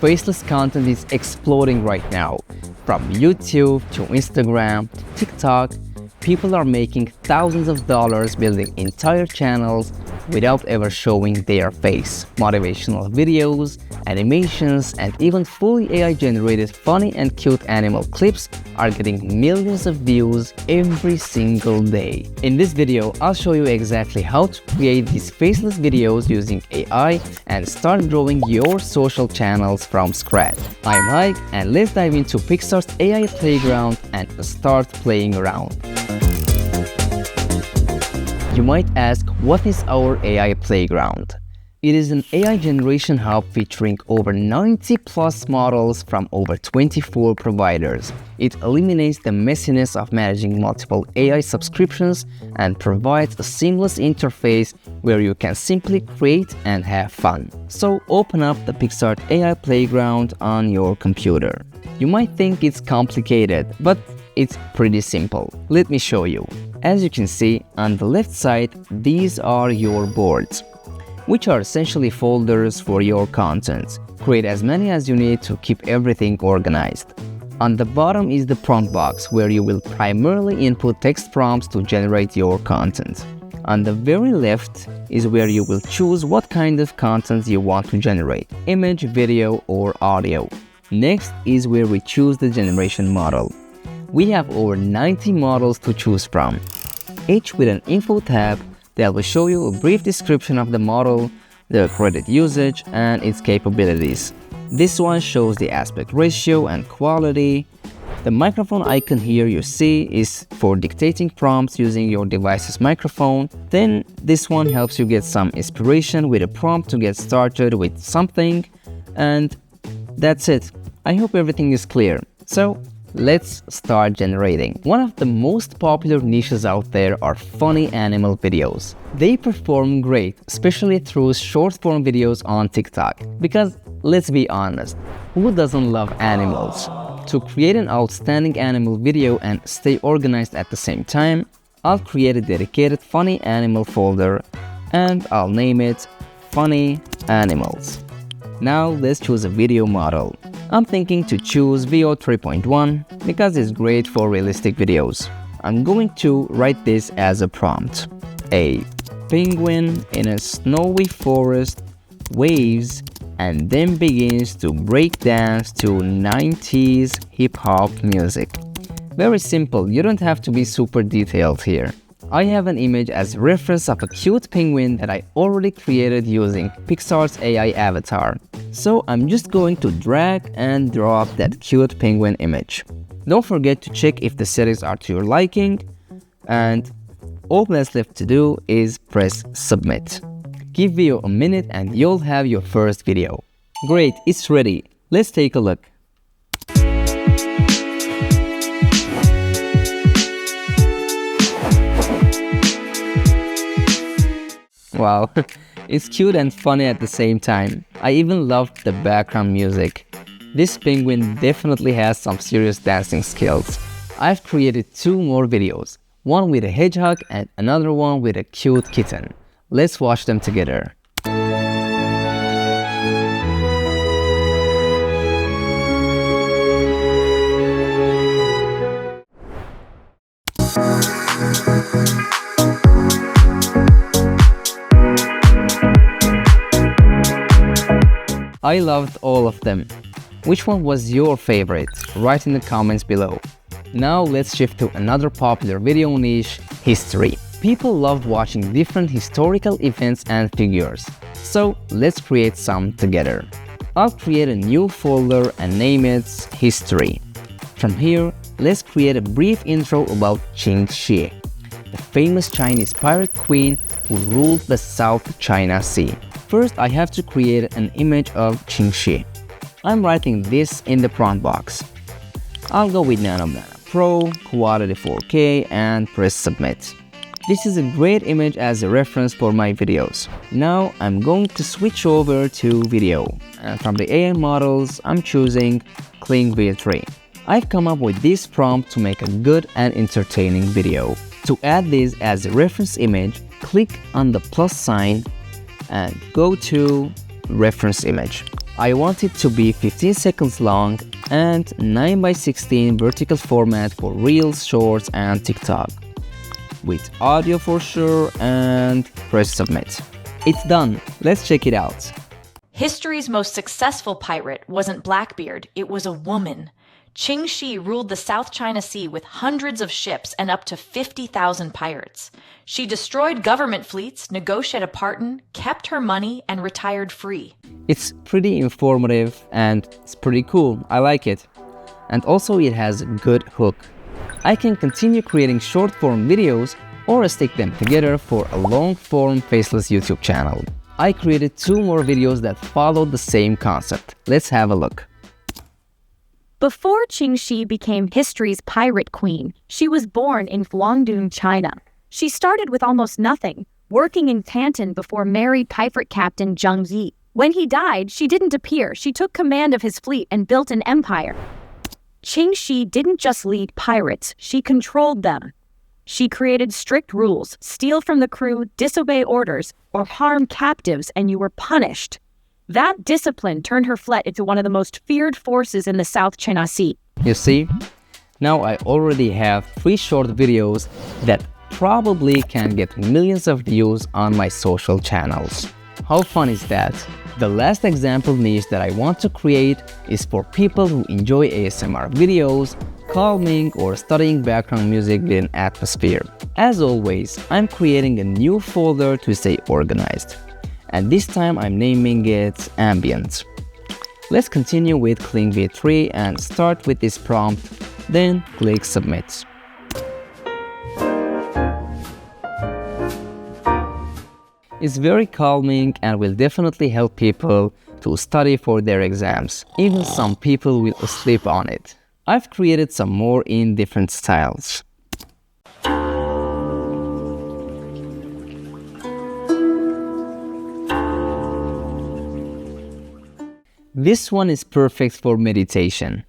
faceless content is exploding right now. From YouTube to Instagram to TikTok, people are making thousands of dollars building entire channels without ever showing their face. Motivational videos, animations, and even fully AI-generated funny and cute animal clips are getting millions of views every single day. In this video, I'll show you exactly how to create these faceless videos using AI and start growing your social channels from scratch. I'm Mike, and let's dive into Picsart's AI playground and start playing around. You might ask, what is our AI playground? It is an AI generation hub featuring over 90 plus models from over 24 providers. It eliminates the messiness of managing multiple AI subscriptions and provides a seamless interface where you can simply create and have fun. So open up the Picsart AI playground on your computer. You might think it's complicated, but it's pretty simple. Let me show you. As you can see, on the left side, these are your boards, which are essentially folders for your content. Create as many as you need to keep everything organized. On the bottom is the prompt box, where you will primarily input text prompts to generate your content. On the very left is where you will choose what kind of content you want to generate: image, video, or audio. Next is where we choose the generation model. We have over 90 models to choose from, each with an info tab that will show you a brief description of the model, the credit usage, and its capabilities. This one shows the aspect ratio and quality. The microphone icon here you see is for dictating prompts using your device's microphone. Then this one helps you get some inspiration with a prompt to get started with something. And that's it. I hope everything is clear. So let's start generating. One of the most popular niches out there are funny animal videos. They perform great, especially through short-form videos on TikTok. Because let's be honest, who doesn't love animals? To create an outstanding animal video and stay organized at the same time, I'll create a dedicated funny animal folder and I'll name it Funny Animals. Now let's choose a video model. I'm thinking to choose VO 3.1 because it's great for realistic videos. I'm going to write this as a prompt. A penguin in a snowy forest waves and then begins to break dance to 90s hip-hop music. Very simple, you don't have to be super detailed here. I have an image as reference of a cute penguin that I already created using Picsart's AI avatar. So I'm just going to drag and drop that cute penguin image. Don't forget to check if the settings are to your liking, and all that's left to do is press submit. Give video a minute and you'll have your first video. Great, it's ready. Let's take a look. Wow, it's cute and funny at the same time. I even loved the background music. This penguin definitely has some serious dancing skills. I've created 2 more videos, one with a hedgehog and another one with a cute kitten. Let's watch them together. I loved all of them. Which one was your favorite? Write in the comments below. Now let's shift to another popular video niche, history. People love watching different historical events and figures. So let's create some together. I'll create a new folder and name it History. From here, let's create a brief intro about Qin Shi, the famous Chinese pirate queen who ruled the South China Sea. First, I have to create an image of Qin Shi. I'm writing this in the prompt box. I'll go with Nano Pro, quality 4K, and press submit. This is a great image as a reference for my videos. Now I'm going to switch over to video. And from the AI models, I'm choosing Kling V3. I've come up with this prompt to make a good and entertaining video. To add this as a reference image, click on the plus sign and go to reference image. I want it to be 15 seconds long and 9 by 16 vertical format for Reels, Shorts, and TikTok. With audio for sure, and press submit. It's done. Let's check it out. History's most successful pirate wasn't Blackbeard, it was a woman. Qing Shi ruled the South China Sea with hundreds of ships and up to 50,000 pirates. She destroyed government fleets, negotiated a pardon, kept her money, and retired free. It's pretty informative and it's pretty cool. I like it. And also it has a good hook. I can continue creating short-form videos or stick them together for a long-form Faceless YouTube channel. I created 2 more videos that followed the same concept. Let's have a look. Before Qing Shi became history's pirate queen, she was born in Guangdong, China. She started with almost nothing, working in Canton before married pirate captain Zheng Yi. When he died, she didn't appear. She took command of his fleet and built an empire. Qing Shi didn't just lead pirates, she controlled them. She created strict rules: steal from the crew, disobey orders, or harm captives, and you were punished. That discipline turned her fleet into one of the most feared forces in the South China Sea. You see? Now I already have 3 short videos that probably can get millions of views on my social channels. How fun is that? The last example niche that I want to create is for people who enjoy ASMR videos, calming or studying background music with an atmosphere. As always, I'm creating a new folder to stay organized. And this time I'm naming it ambient. Let's continue with Kling V3 and start with this prompt, then click submit. It's very calming and will definitely help people to study for their exams. Even some people will sleep on it. I've created some more in different styles. This one is perfect for meditation.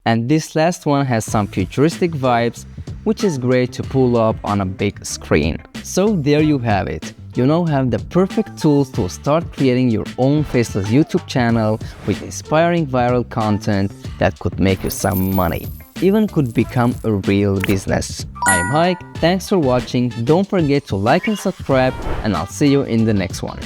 And this last one has some futuristic vibes, which is great to pull up on a big screen. So there you have it. You now have the perfect tools to start creating your own Faceless YouTube channel with inspiring viral content that could make you some money. Even could become a real business. I'm Hike, thanks for watching, don't forget to like and subscribe, and I'll see you in the next one.